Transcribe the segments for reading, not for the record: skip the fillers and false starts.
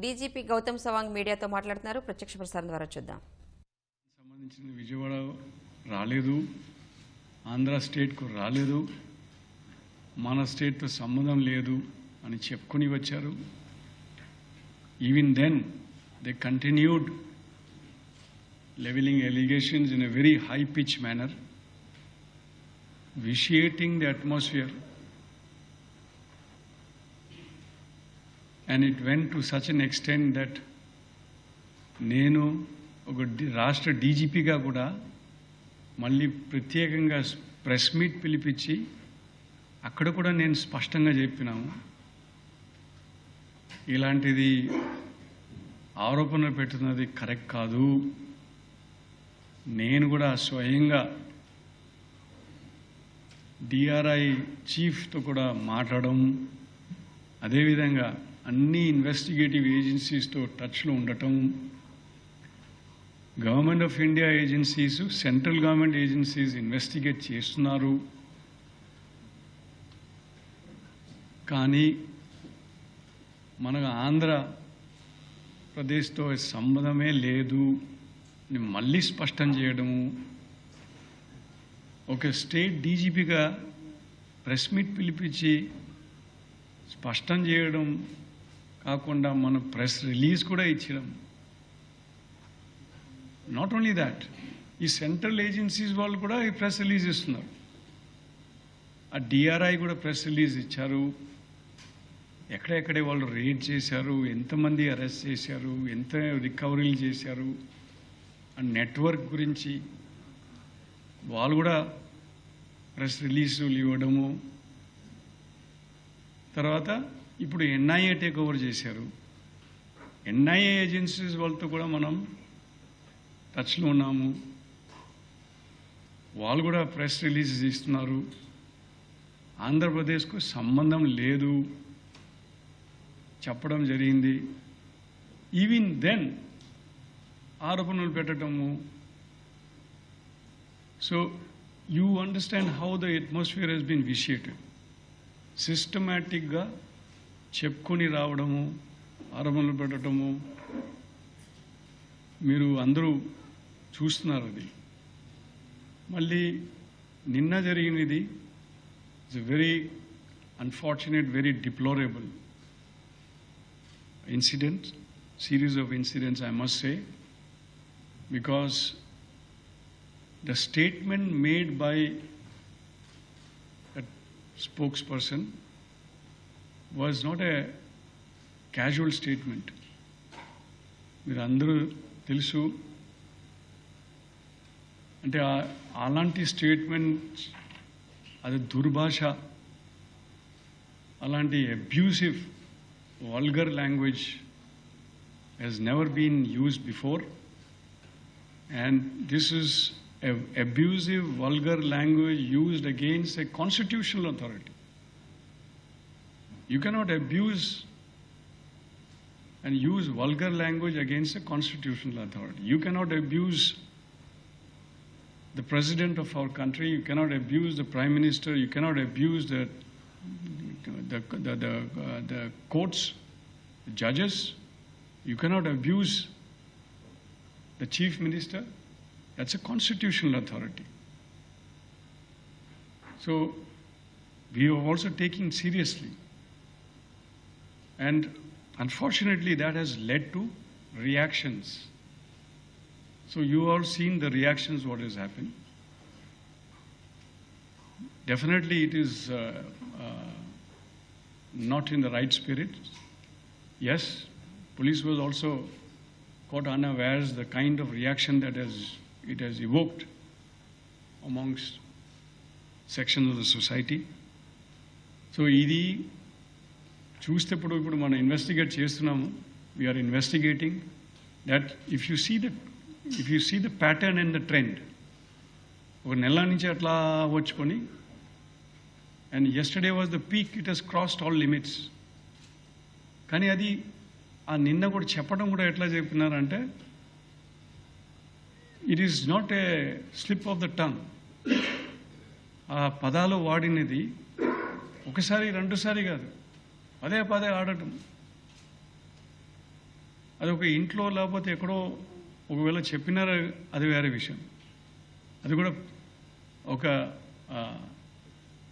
DGP Gautam Sawang మీడియాతో మాట్లాడుతున్నారు. ప్రత్యక్ష ప్రసారం ద్వారా చూద్దాం. సంబంధించిన విజయవాడ రాలేదు, ఆంధ్ర స్టేట్కు రాలేదు, మన స్టేట్తో సంబంధం లేదు అని చెప్పుకొని వచ్చారు. Even then they continued leveling allegations in a very high pitch manner, vitiating the atmosphere, and it went to such an extent that నేను ఒక రాష్ట్ర డీజీపీగా కూడా మళ్ళీ ప్రత్యేకంగా ప్రెస్ మీట్ పిలిపించి అక్కడ కూడా నేను స్పష్టంగా చెప్పినాము, ఇలాంటిది ఆరోపణలు పెట్టున్నది కరెక్ట్ కాదు. నేను కూడా స్వయంగా డిఆర్ఐ చీఫ్తో కూడా మాట్లాడడం, అదేవిధంగా అన్ని ఇన్వెస్టిగేటివ్ ఏజెన్సీస్తో టచ్లో ఉండటం, government of India agencies, central government agencies investigate చేస్తున్నారు, కానీ మనకు ఆంధ్రప్రదేశ్తో సంబంధమే లేదు మళ్ళీ స్పష్టం చేయడము. ఒక స్టేట్ డీజీపీగా ప్రెస్ మీట్ పిలిపించి స్పష్టం చేయడం కాకుండా మన ప్రెస్ రిలీజ్ కూడా ఇచ్చడం. నాట్ ఓన్లీ దాట్, ఈ సెంట్రల్ ఏజెన్సీస్ వాళ్ళు కూడా ఈ ప్రెస్ రిలీజ్ ఇస్తున్నారు. ఆ డిఆర్ఐ కూడా ప్రెస్ రిలీజ్ ఇచ్చారు. ఎక్కడెక్కడే వాళ్ళు రేడ్ చేశారు, ఎంతమంది అరెస్ట్ చేశారు, ఎంత రికవరీలు చేశారు, ఆ నెట్వర్క్ గురించి వాళ్ళు కూడా ప్రెస్ రిలీజులు ఇవ్వడము. తర్వాత ఇప్పుడు ఎన్ఐఏ టేక్ ఓవర్ చేశారు. ఎన్ఐఏ ఏజెన్సీస్ వాళ్ళతో కూడా మనం టచ్లో ఉన్నాము, వాళ్ళు కూడా ప్రెస్ రిలీజెస్ ఇస్తున్నారు. ఆంధ్రప్రదేశ్కు సంబంధం లేదు చెప్పడం జరిగింది. ఈవెన్ దెన్ ఆరోపణలు పెట్టడము. So you understand how the atmosphere has been vitiated. సిస్టమేటిక్గా చెప్పుకొని రావడము, ఆరోపణలు పెట్టడము మీరు అందరూ చూస్తున్నారు. అది మళ్ళీ నిన్న జరిగినది it's a very unfortunate, very deplorable incident, series of incidents I must say, because the statement made by a spokesperson was not a casual statement. మీరు అందరూ తెలుసు, అంటే అలాంటి స్టేట్మెంట్ అది దుర్భాష, అలాంటి abusive vulgar language has never been used before, and this is a abusive vulgar language used against a constitutional authority. You cannot abuse and use vulgar language against a constitutional authority. You cannot abuse the president of our country, you cannot abuse the prime minister, you cannot abuse the courts, the judges, you cannot abuse the chief minister. That's a constitutional authority. So we are also taking seriously, and unfortunately that has led to reactions. So you all seen the reactions, what has happened. Definitely it is not in the right spirit. Yes, police was also caught unawares the kind of reaction that it has evoked amongst sections of the society. So ఇది చూస్తే ఇప్పుడు మనం investigate చేస్తున్నాము. We are investigating that. If you see the pattern and the trend, ఒక నెల నుంచి అట్లా వచ్చుకొని, and yesterday was the peak, it has crossed all limits. కానీ అది ఆ నిన్న కూడా చెప్పడం కూడా ఎట్లా చెప్పినారంటే, it is not a slip of the tongue. ఆ పదాలు వాడినది ఒకసారి రెండుసారి కాదు, పదే పదే ఆడటం. అది ఒక ఇంట్లో లేకపోతే ఎక్కడో ఒకవేళ చెప్పినారా అది వేరే విషయం. అది కూడా ఒక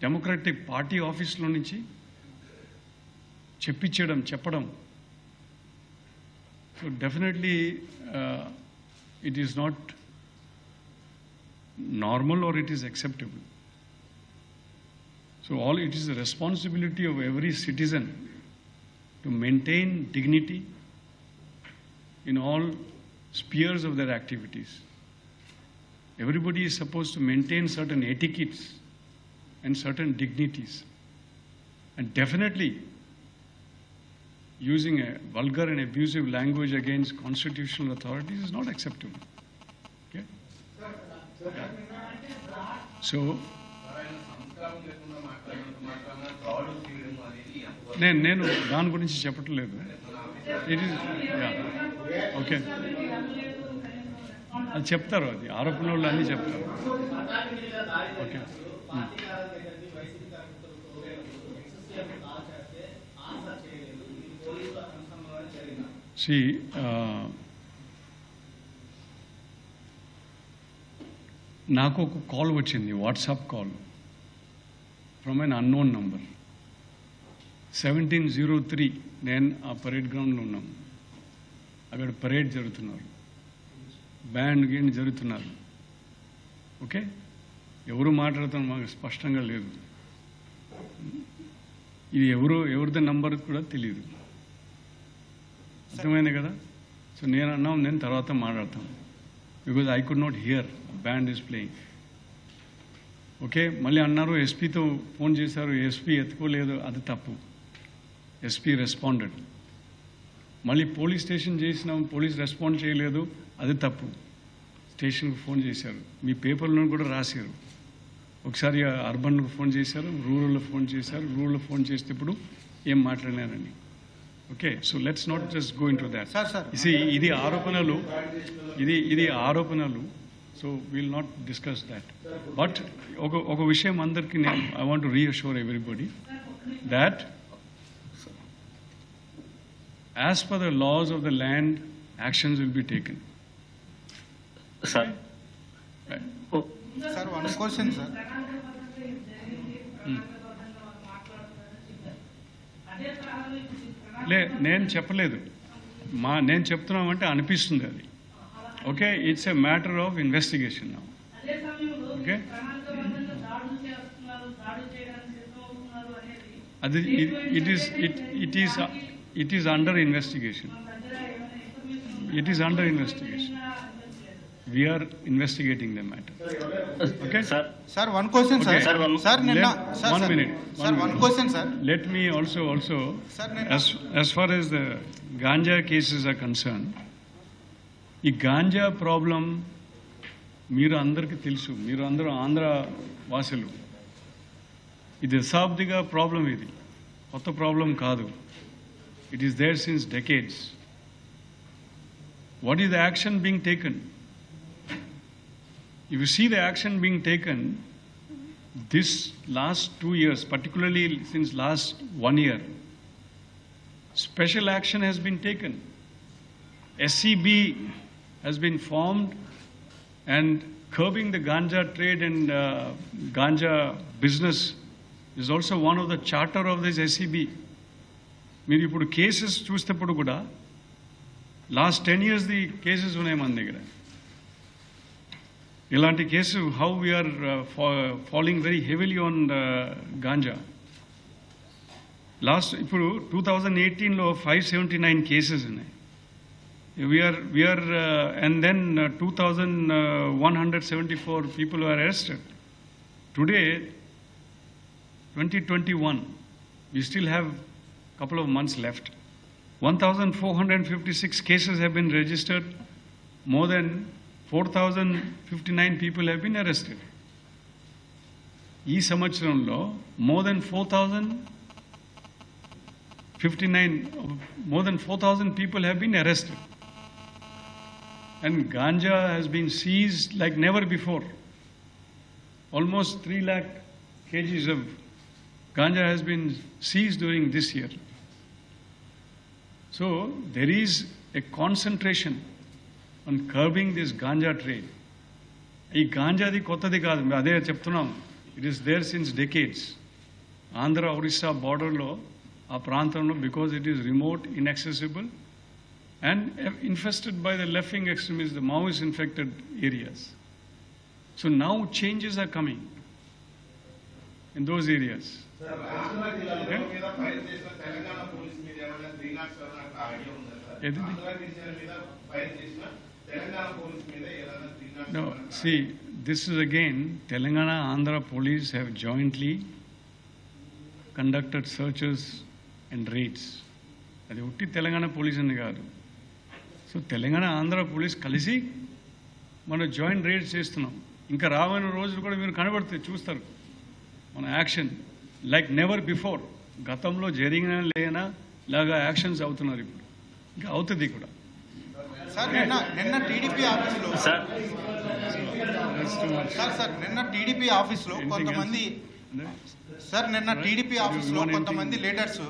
డెమోక్రటిక్ పార్టీ ఆఫీస్లో నుంచి చెప్పడం. So definitely it is not normal or it is acceptable. So it is the responsibility of every citizen to maintain dignity in all spheres of their activities. Everybody is supposed to maintain certain etiquettes and certain dignities. And definitely using a vulgar and abusive language against constitutional authorities is not acceptable. Okay? Yeah. So నేను దాని గురించి చెప్పట్లేదు. It is okay, అది చెప్తారు, అది ఆరోపణలు అన్నీ చెప్తారు. ఓకే, నాకు ఒక కాల్ వచ్చింది, WhatsApp call from an unknown number. 1703 నేను ఆ పరేడ్ గ్రౌండ్లో ఉన్నాం. అక్కడ పరేడ్ జరుగుతున్నారు, బ్యాండ్ గేండ్ జరుగుతున్నారు. ఓకే, ఎవరు మాట్లాడుతున్నారు మాకు స్పష్టంగా లేదు. ఇది ఎవరిది నంబర్ కూడా తెలియదు. అర్థమైంది కదా? సో నేను అన్నాం, నేను తర్వాత మాట్లాడతాను, because I could not here, band is playing. Okay, మళ్ళీ అన్నారు ఎస్పీతో ఫోన్ చేశారు, ఎస్పీ ఎత్తుకోలేదు, అది తప్పు. SP responded. మళ్ళీ పోలీస్ స్టేషన్ చేసినాం, పోలీస్ రెస్పాండ్ చేయలేదు, అది తప్పు. స్టేషన్కి ఫోన్ చేశారు, మీ పేపర్లో కూడా రాశారు. ఒకసారి అర్బన్కు ఫోన్ చేశారు, రూరల్లో ఫోన్ చేశారు, రూరల్లో ఫోన్ చేస్తే ఇప్పుడు ఏం మాట్లాడినారని. Okay, so let's not just go into that. ఇది ఆరోపణలు. So will not discuss that. But ఒక విషయం అందరికీ I want to reassure everybody that as per the laws of the land, actions will be taken. Sir. Right. Oh. Sir, one question, sir. నేను చెప్పలేదు, నేను చెప్తున్నామంటే అనిపిస్తుంది అది. Okay, it's a matter of investigation now. Okay, అది it is under investigation. It is under investigation. We are investigating the matter. Okay, Sir, one question, sir. Okay. Sir, One minute. One question, sir. Let me also Sir, as far as the ganja cases are concerned, ఈ ganja problem మీరు అందరికీ తెలుసు, మీరు అందరూ ఆంధ్ర వాసులు. ఇది దశాబ్దిగా problem, ఇది కొత్త ప్రాబ్లం కాదు. It is there since decades. What is the action being taken? If you see the action being taken, this last 2 years, particularly since last 1 year, special action has been taken. SCB has been formed, and curbing the ganja trade and ganja business is also one of the charter of this SCB. మీరు ఇప్పుడు cases చూస్తేప్పుడు కూడా last 10 yearsది cases ఉన్నాయి మన దగ్గర. ఇలాంటి case how we are following very heavily on ganja. ఇప్పుడు 2018లో 579 cases ఉన్నాయి. And then 2,174 people were arrested. Today, 2021, we still have couple of months left. 1,456 cases have been registered. More than 4,059 people have been arrested. ఈ సంవత్సరంలో more than 4,000 people have been arrested. And ganja has been seized like never before. Almost 3 lakh kgs of ganja has been seized during this year. So there is a concentration on curbing this ganja trade. ఈ గాంజాది కొత్తది కాదు, అదే చెప్తున్నాం. It is there since decades. Andhra Orissa బార్డర్లో ఆ ప్రాంతంలో because it is remote, inaccessible and infested by the left wing extremist, the Maoist infected areas. So now changes are coming in those areas. No, see, this is again, Telangana, Andhra police have jointly conducted searches and raids. అది ఉట్టి Telangana police అని కాదు. So Telangana Andhra police కలిసి మన joint rides చేస్తున్నాం. ఇంకా రాబోయే రోజులు కూడా మీరు కనబడుతుంది, చూస్తారు మన యాక్షన్ లైక్ నెవర్ బిఫోర్. గతంలో జరిగిన లేనా లాగా యాక్షన్స్ అవుతున్నారు ఇప్పుడు, ఇంకా అవుతుంది కూడా. సార్ నిన్న టీడీపీ ఆఫీస్లో నిన్న టీడీపీ ఆఫీస్లో కొంతమంది కొంతమంది లీడర్స్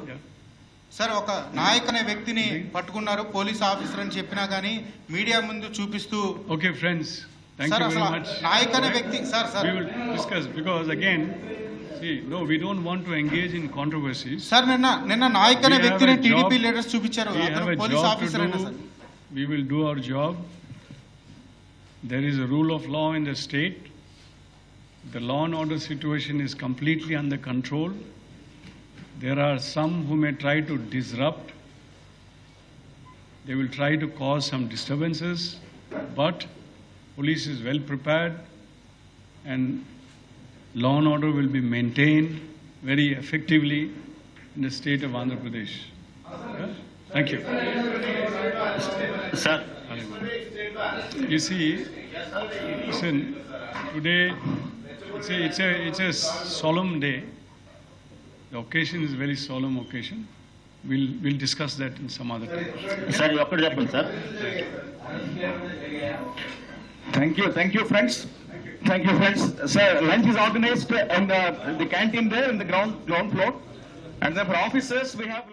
సార్ ఒక నాయక్ అనే వ్యక్తిని పట్టుకున్నారు, పోలీస్ ఆఫీసర్ అని చెప్పినా కానీ మీడియా ముందు చూపిస్తూ. Okay friends, thank you very much. Nayak అనే వ్యక్తి sir we will discuss because again see, no, we don't want to engage in controversies. Sir నిన్న నాయక్ అనే వ్యక్తిని టీడీపీ లీడర్స్ చూపించారు, అతను పోలీస్ ఆఫీసర్ అయినా sir. We will do our job. There is a rule of law in the state. The law and order situation is completely under control. There are some who may try to disrupt. They will try to cause some disturbances, but police is well prepared and law and order will be maintained very effectively in the state of Andhra Pradesh. Yeah? Thank you. Sir. You see, listen, today it's a solemn day. The occasion is a very solemn occasion. We'll discuss that in some other time. Sir, you have to happen, sir. Thank you, friends. Thank you, friends. Sir, lunch is organized in the canteen there in the ground floor, and then for officers we have.